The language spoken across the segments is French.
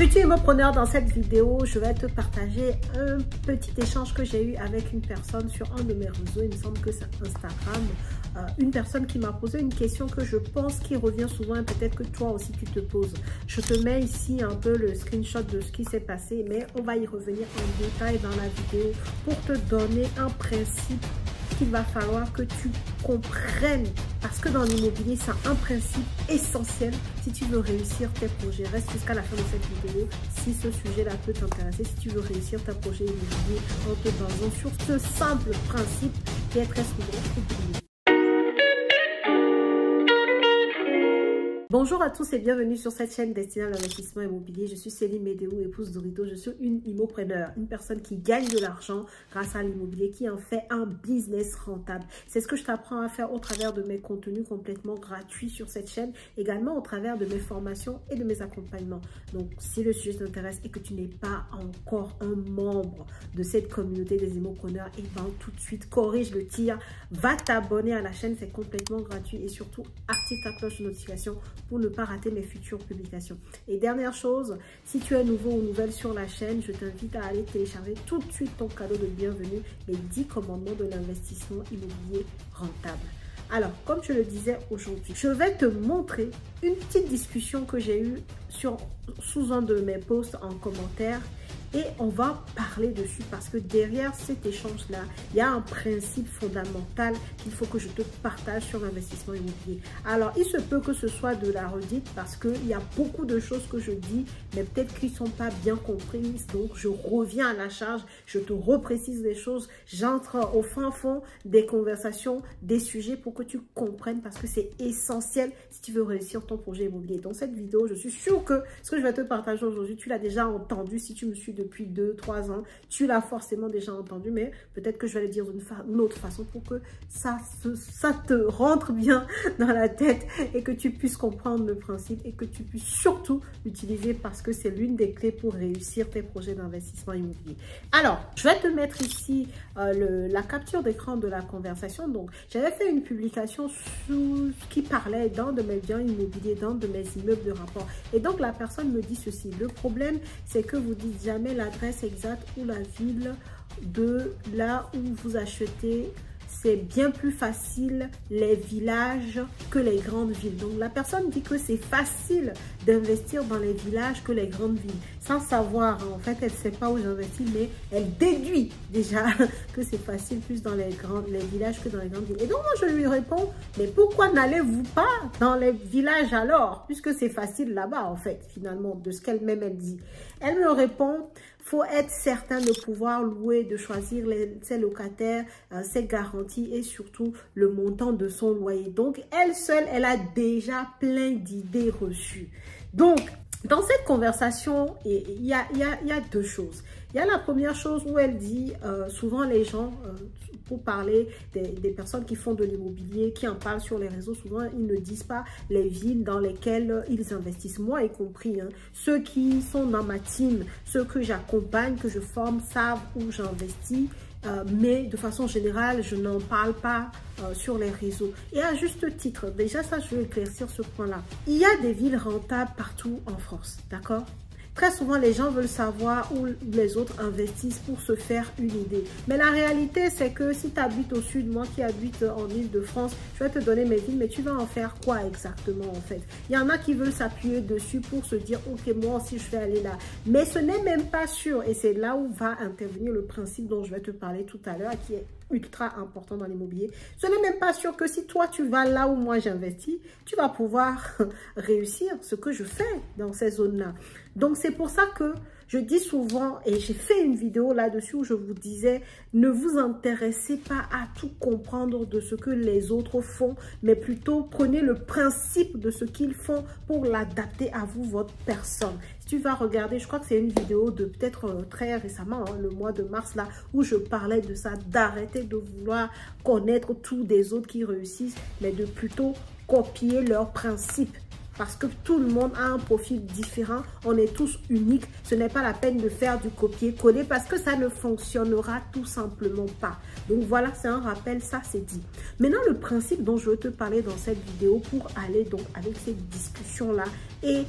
Petit émopreneur, dans cette vidéo, je vais te partager un petit échange que j'ai eu avec une personne sur un de mes réseaux. Il me semble que c'est Instagram. Une personne qui m'a posé une question que je pense qui revient souvent et peut-être que toi aussi tu te poses. Je te mets ici un peu le screenshot de ce qui s'est passé, mais on va y revenir en détail dans la vidéo pour te donner un principe qu'il va falloir que tu comprennes, parce que dans l'immobilier, c'est un principe essentiel si tu veux réussir tes projets. Reste jusqu'à la fin de cette vidéo si ce sujet-là peut t'intéresser, si tu veux réussir tes projets immobiliers en te basant sur ce simple principe qui est très souvent oublié. Bonjour à tous et bienvenue sur cette chaîne destinée à l'investissement immobilier. Je suis Céline Médéou, épouse d'Orito. Je suis une immopreneur, une personne qui gagne de l'argent grâce à l'immobilier, qui en fait un business rentable. C'est ce que je t'apprends à faire au travers de mes contenus complètement gratuits sur cette chaîne, également au travers de mes formations et de mes accompagnements. Donc, si le sujet t'intéresse et que tu n'es pas encore un membre de cette communauté des immopreneurs, et ben tout de suite, corrige le tir, va t'abonner à la chaîne, c'est complètement gratuit et surtout active ta cloche de notification pour ne pas rater mes futures publications. Et dernière chose, si tu es nouveau ou nouvelle sur la chaîne, je t'invite à aller télécharger tout de suite ton cadeau de bienvenue, les 10 commandements de l'investissement immobilier rentable. Alors, comme je le disais aujourd'hui, je vais te montrer une petite discussion que j'ai eue sous un de mes posts en commentaire. Et on va parler dessus parce que derrière cet échange-là, il y a un principe fondamental qu'il faut que je te partage sur l'investissement immobilier. Alors, il se peut que ce soit de la redite parce qu'il y a beaucoup de choses que je dis, mais peut-être qu'ils ne sont pas bien comprises. Donc, je reviens à la charge, je te reprécise les choses, j'entre au fin fond des conversations, des sujets pour que tu comprennes parce que c'est essentiel si tu veux réussir ton projet immobilier. Dans cette vidéo, je suis sûre que ce que je vais te partager aujourd'hui, tu l'as déjà entendu si tu me suis depuis 2-3 ans, tu l'as forcément déjà entendu, mais peut-être que je vais le dire d'une autre façon pour que ça te rentre bien dans la tête et que tu puisses comprendre le principe et que tu puisses surtout l'utiliser parce que c'est l'une des clés pour réussir tes projets d'investissement immobilier. Alors, je vais te mettre ici la capture d'écran de la conversation. Donc, j'avais fait une publication qui parlait d'un de mes biens immobiliers, d'un de mes immeubles de rapport. Et donc, la personne me dit ceci. Le problème, c'est que vous dites jamais l'adresse exacte ou la ville de là où vous achetez. C'est bien plus facile les villages que les grandes villes. Donc, la personne dit que c'est facile d'investir dans les villages que les grandes villes. Sans savoir, en fait, elle ne sait pas où j'investis, mais elle déduit déjà que c'est facile plus dans les villages que dans les grandes villes. Et donc, moi, je lui réponds, mais pourquoi n'allez-vous pas dans les villages alors? Puisque c'est facile là-bas, en fait, finalement, de ce qu'elle-même, elle dit. Elle me répond, faut être certain de pouvoir louer, de choisir ses locataires, ses garanties et surtout le montant de son loyer. Donc, elle seule, elle a déjà plein d'idées reçues. Donc, dans cette conversation, il y a deux choses. Il y a la première chose où elle dit, souvent les gens, pour parler des personnes qui font de l'immobilier, qui en parlent sur les réseaux, souvent ils ne disent pas les villes dans lesquelles ils investissent, moi y compris. Hein. Ceux qui sont dans ma team, ceux que j'accompagne, que je forme, savent où j'investis. Mais de façon générale, je n'en parle pas sur les réseaux. Et à juste titre, déjà ça, je vais éclaircir ce point-là. Il y a des villes rentables partout en France, d'accord? Très souvent, les gens veulent savoir où les autres investissent pour se faire une idée. Mais la réalité, c'est que si tu habites au sud, moi qui habite en Île-de-France, je vais te donner mes villes, mais tu vas en faire quoi exactement en fait? Il y en a qui veulent s'appuyer dessus pour se dire, ok, moi aussi je vais aller là. Mais ce n'est même pas sûr et c'est là où va intervenir le principe dont je vais te parler tout à l'heure, qui est ultra important dans l'immobilier. Ce n'est même pas sûr que si toi tu vas là où moi j'investis, tu vas pouvoir réussir ce que je fais dans ces zones-là. Donc c'est pour ça que je dis souvent, et j'ai fait une vidéo là-dessus où je vous disais, ne vous intéressez pas à tout comprendre de ce que les autres font, mais plutôt prenez le principe de ce qu'ils font pour l'adapter à vous, votre personne. Si tu vas regarder, je crois que c'est une vidéo de peut-être très récemment, hein, le mois de mars là, où je parlais de ça, d'arrêter de vouloir connaître tout des autres qui réussissent, mais de plutôt copier leurs principes. Parce que tout le monde a un profil différent, on est tous uniques. Ce n'est pas la peine de faire du copier-coller parce que ça ne fonctionnera tout simplement pas. Donc voilà, c'est un rappel, ça c'est dit. Maintenant, le principe dont je veux te parler dans cette vidéo pour aller donc avec cette discussion-là et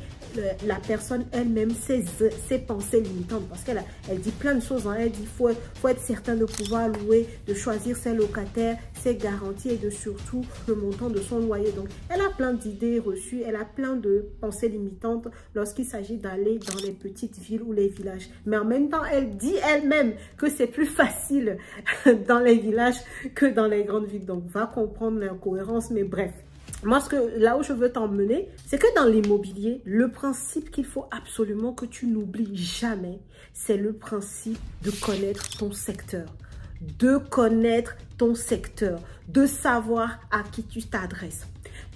la personne elle-même, ses pensées limitantes, parce qu'elle dit plein de choses. Hein. Elle dit faut être certain de pouvoir louer, de choisir ses locataires, ses garanties et de surtout le montant de son loyer. Donc, elle a plein d'idées reçues, elle a plein de pensées limitantes lorsqu'il s'agit d'aller dans les petites villes ou les villages. Mais en même temps, elle dit elle-même que c'est plus facile dans les villages que dans les grandes villes. Donc, va comprendre l'incohérence, mais bref. Moi, là où je veux t'emmener, c'est que dans l'immobilier, le principe qu'il faut absolument que tu n'oublies jamais, c'est le principe de connaître ton secteur. De connaître ton secteur, de savoir à qui tu t'adresses.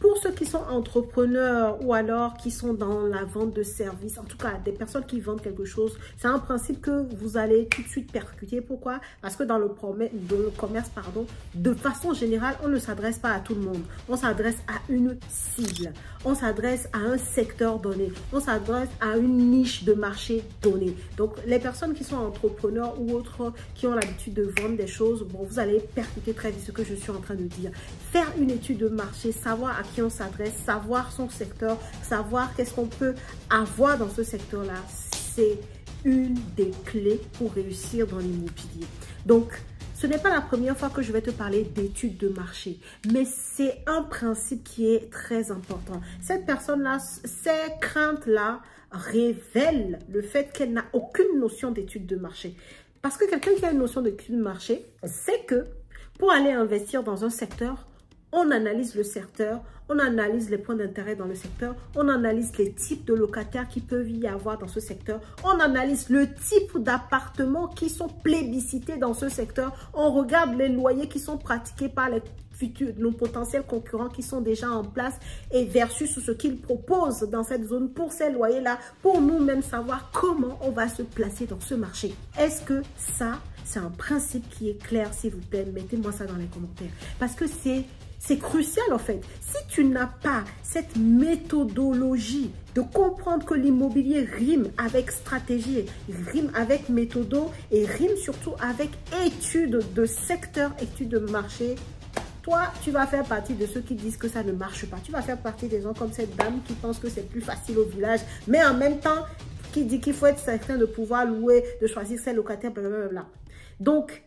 Pour ceux qui sont entrepreneurs ou alors qui sont dans la vente de services, en tout cas des personnes qui vendent quelque chose, c'est un principe que vous allez tout de suite percuter. Pourquoi? Parce que dans le commerce, de façon générale, on ne s'adresse pas à tout le monde. On s'adresse à une cible. On s'adresse à un secteur donné. On s'adresse à une niche de marché donnée. Donc, les personnes qui sont entrepreneurs ou autres qui ont l'habitude de vendre des choses, bon, vous allez percuter très vite ce que je suis en train de dire. Faire une étude de marché, savoir à qui on s'adresse, savoir son secteur, savoir qu'est-ce qu'on peut avoir dans ce secteur-là, c'est une des clés pour réussir dans l'immobilier. Donc, ce n'est pas la première fois que je vais te parler d'études de marché, mais c'est un principe qui est très important. Cette personne-là, ces craintes-là révèlent le fait qu'elle n'a aucune notion d'études de marché. Parce que quelqu'un qui a une notion d'études de marché sait que pour aller investir dans un secteur, on analyse le secteur, on analyse les points d'intérêt dans le secteur, on analyse les types de locataires qui peuvent y avoir dans ce secteur, on analyse le type d'appartements qui sont plébiscités dans ce secteur, on regarde les loyers qui sont pratiqués par nos potentiels concurrents qui sont déjà en place et versus ce qu'ils proposent dans cette zone pour ces loyers-là, pour nous-mêmes savoir comment on va se placer dans ce marché. Est-ce que ça, c'est un principe qui est clair, s'il vous plaît? Mettez-moi ça dans les commentaires. Parce que c'est crucial en fait. Si tu n'as pas cette méthodologie de comprendre que l'immobilier rime avec stratégie, rime avec méthodo et rime surtout avec études de secteur, études de marché, toi, tu vas faire partie de ceux qui disent que ça ne marche pas. Tu vas faire partie des gens comme cette dame qui pense que c'est plus facile au village, mais en même temps, qui dit qu'il faut être certain de pouvoir louer, de choisir ses locataires, blablabla. Donc,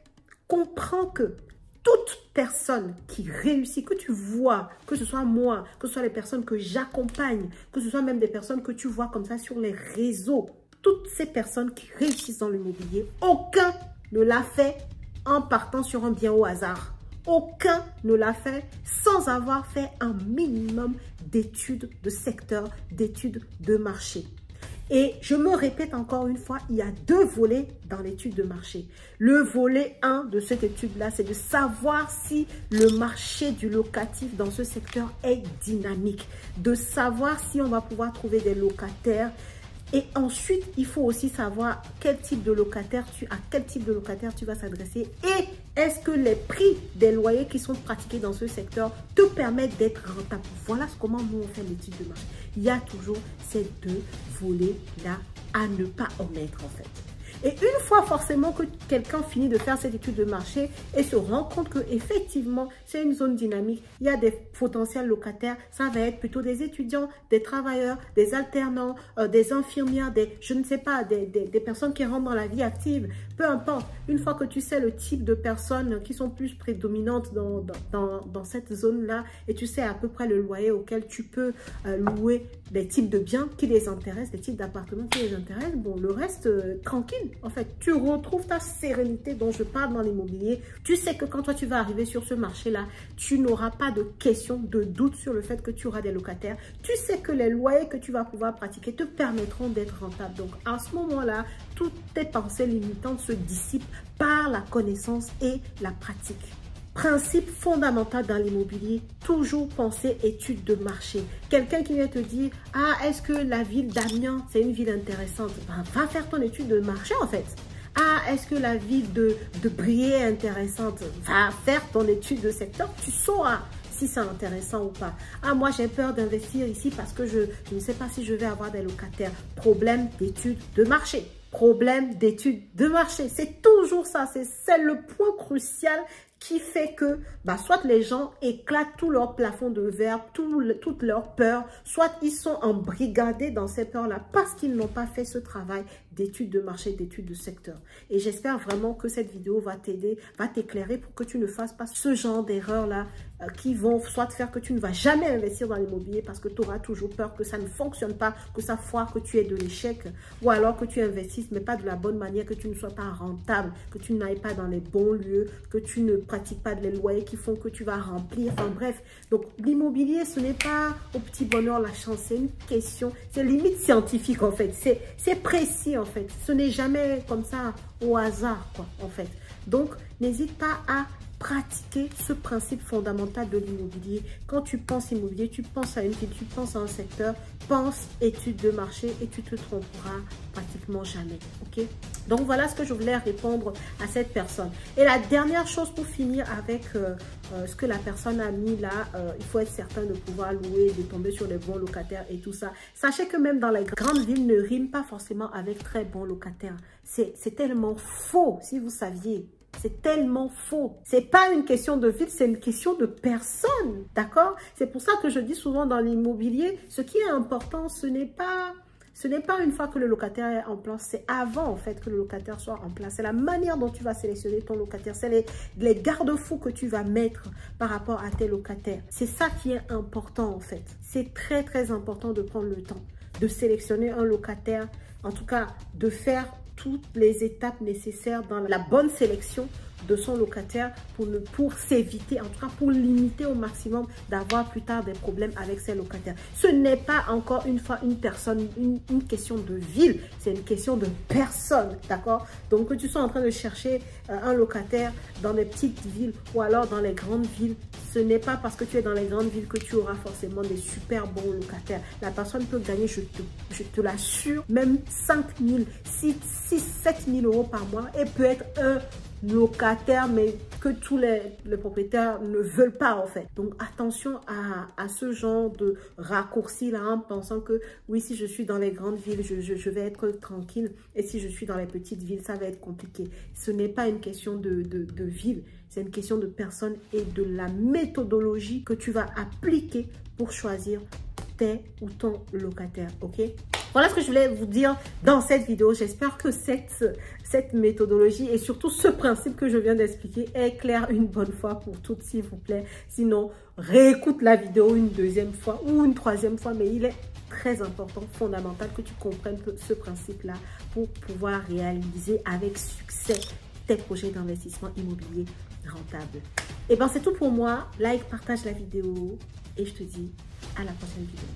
comprends que toute personne qui réussit, que tu vois, que ce soit moi, que ce soit les personnes que j'accompagne, que ce soit même des personnes que tu vois comme ça sur les réseaux, toutes ces personnes qui réussissent dans l'immobilier, aucun ne l'a fait en partant sur un bien au hasard. Aucun ne l'a fait sans avoir fait un minimum d'études de secteur, d'études de marché. Et je me répète encore une fois, il y a deux volets dans l'étude de marché. Le volet 1 de cette étude-là, c'est de savoir si le marché du locatif dans ce secteur est dynamique. De savoir si on va pouvoir trouver des locataires. Et ensuite, il faut aussi savoir à quel type de locataire tu vas s'adresser et est-ce que les prix des loyers qui sont pratiqués dans ce secteur te permettent d'être rentable. Voilà comment nous on fait l'étude de marché. Il y a toujours ces deux volets-là à ne pas omettre en fait. Et une fois forcément que quelqu'un finit de faire cette étude de marché et se rend compte qu'effectivement, c'est une zone dynamique, il y a des potentiels locataires, ça va être plutôt des étudiants, des travailleurs, des alternants, des infirmières, je ne sais pas, des personnes qui rentrent dans la vie active, peu importe. Une fois que tu sais le type de personnes qui sont plus prédominantes dans cette zone-là et tu sais à peu près le loyer auquel tu peux louer les types de biens qui les intéressent, les types d'appartements qui les intéressent, bon, le reste, tranquille. En fait, tu retrouves ta sérénité dont je parle dans l'immobilier. Tu sais que quand toi, tu vas arriver sur ce marché-là, tu n'auras pas de questions, de doute sur le fait que tu auras des locataires. Tu sais que les loyers que tu vas pouvoir pratiquer te permettront d'être rentable. Donc, à ce moment-là, toutes tes pensées limitantes se dissipent par la connaissance et la pratique. Principe fondamental dans l'immobilier, toujours penser étude de marché. Quelqu'un qui vient te dire, ah, est-ce que la ville d'Amiens, c'est une ville intéressante? Ben, va faire ton étude de marché en fait. Ah, est-ce que la ville de Briey est intéressante? Va faire ton étude de secteur, tu sauras si c'est intéressant ou pas. Ah, moi j'ai peur d'investir ici parce que je ne sais pas si je vais avoir des locataires. Problème d'étude de marché. Problème d'étude de marché. C'est toujours ça, c'est le point crucial qui fait que soit les gens éclatent tout leur plafond de verre, toutes leurs peurs, soit ils sont embrigadés dans ces peurs-là parce qu'ils n'ont pas fait ce travail d'études de marché, d'études de secteur. Et j'espère vraiment que cette vidéo va t'aider, va t'éclairer pour que tu ne fasses pas ce genre d'erreurs-là qui vont soit te faire que tu ne vas jamais investir dans l'immobilier parce que tu auras toujours peur que ça ne fonctionne pas, que ça foire, que tu aies de l'échec, ou alors que tu investisses mais pas de la bonne manière, que tu ne sois pas rentable, que tu n'ailles pas dans les bons lieux, que tu ne pratiques pas les loyers qui font que tu vas remplir, enfin bref. Donc l'immobilier, ce n'est pas au petit bonheur la chance, c'est une question, c'est limite scientifique en fait, c'est précis en fait, ce n'est jamais comme ça au hasard quoi en fait. Donc n'hésite pas à pratiquer ce principe fondamental de l'immobilier. Quand tu penses immobilier, tu penses à une ville, tu penses à un secteur, pense études de marché et tu te tromperas pratiquement jamais. Ok? Donc voilà ce que je voulais répondre à cette personne. Et la dernière chose pour finir avec ce que la personne a mis là, il faut être certain de pouvoir louer, de tomber sur les bons locataires et tout ça. Sachez que même dans les grandes villes ne rime pas forcément avec très bons locataires. C'est tellement faux si vous saviez. C'est tellement faux. C'est pas une question de ville, c'est une question de personne. D'accord? C'est pour ça que je dis souvent dans l'immobilier, ce qui est important, ce n'est pas une fois que le locataire est en place, c'est avant en fait que le locataire soit en place. C'est la manière dont tu vas sélectionner ton locataire. C'est les garde-fous que tu vas mettre par rapport à tes locataires. C'est ça qui est important en fait. C'est très très important de prendre le temps de sélectionner un locataire, en tout cas de faire toutes les étapes nécessaires dans la bonne sélection de son locataire pour s'éviter, en tout cas pour limiter au maximum d'avoir plus tard des problèmes avec ses locataires. Ce n'est pas encore une fois une personne, une question de ville, c'est une question de personne, d'accord? Donc que tu sois en train de chercher un locataire dans des petites villes ou alors dans les grandes villes, ce n'est pas parce que tu es dans les grandes villes que tu auras forcément des super bons locataires. La personne peut gagner, je te l'assure, même 5 000, 6 7 000 euros par mois et peut être un locataire, mais que tous les propriétaires ne veulent pas en fait. Donc attention à ce genre de raccourci là en pensant que oui, si je suis dans les grandes villes, je vais être tranquille et si je suis dans les petites villes, ça va être compliqué. Ce n'est pas une question de ville, c'est une question de personne et de la méthodologie que tu vas appliquer pour choisir tes ou ton locataire, ok? Voilà ce que je voulais vous dire dans cette vidéo. J'espère que cette méthodologie et surtout ce principe que je viens d'expliquer est clair une bonne fois pour toutes, s'il vous plaît. Sinon, réécoute la vidéo une deuxième fois ou une troisième fois, mais il est très important, fondamental que tu comprennes ce principe-là pour pouvoir réaliser avec succès tes projets d'investissement immobilier rentables. Et bien, c'est tout pour moi. Like, partage la vidéo et je te dis à la prochaine vidéo.